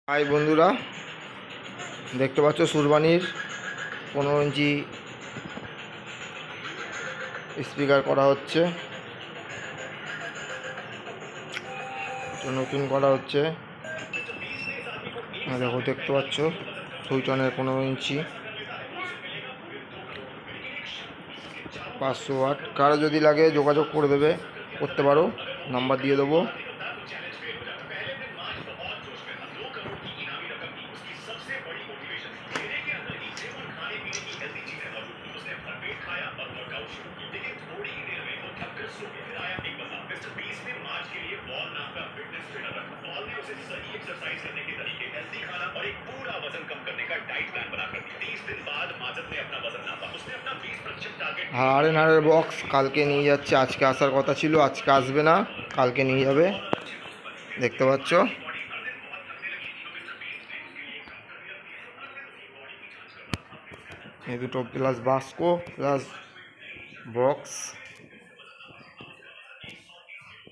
High বন্ধুরা, দেখতে পাচ্ছ সুরবানির 15 ইঞ্চি স্পিকার করা হচ্ছে, নতুন করা হচ্ছে। দেখো, দেখতে পাচ্ছ সুইটনের 15 ইঞ্চি 500 ওয়াট। কারো যদি লাগে যোগাযোগ করতে পারো, নাম্বার দিয়ে দেবো। আরএনআরের বক্স কালকে নিয়ে যাচ্ছে, আজকে আসার কথা ছিল, আজকে আসবে না, কালকে নিয়ে যাবে। দেখতে পাচ্ছ এই দুটো প্লাস বাস্কো প্লাস বক্স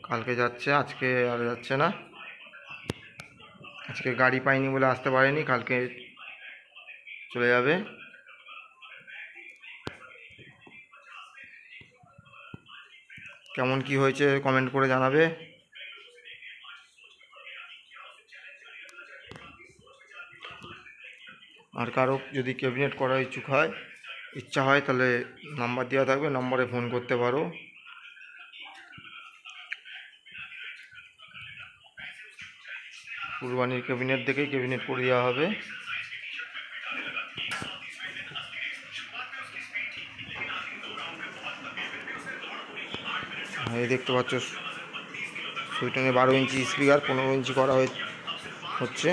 কালকে যাচ্ছে, আজকে আর যাচ্ছে না। আজকে গাড়ি পাইনি বলে আসতে পারেনি, কালকে চলে যাবে। কেমন কি হয়েছে কমেন্ট করে জানাবে। আর কারো যদি ক্যাবিনেট করার ইচ্ছা হয় তাহলে নাম্বার দেওয়া থাকবে, নম্বরে ফোন করতে পারো। কুরবানির ক্যাবিনেট দেখেই ক্যাবিনেট করে দেওয়া হবে। এই দেখতে পাচ্ছ সুইটনে 12 ইঞ্চি স্পিকার 15 ইঞ্চি করা হচ্ছে।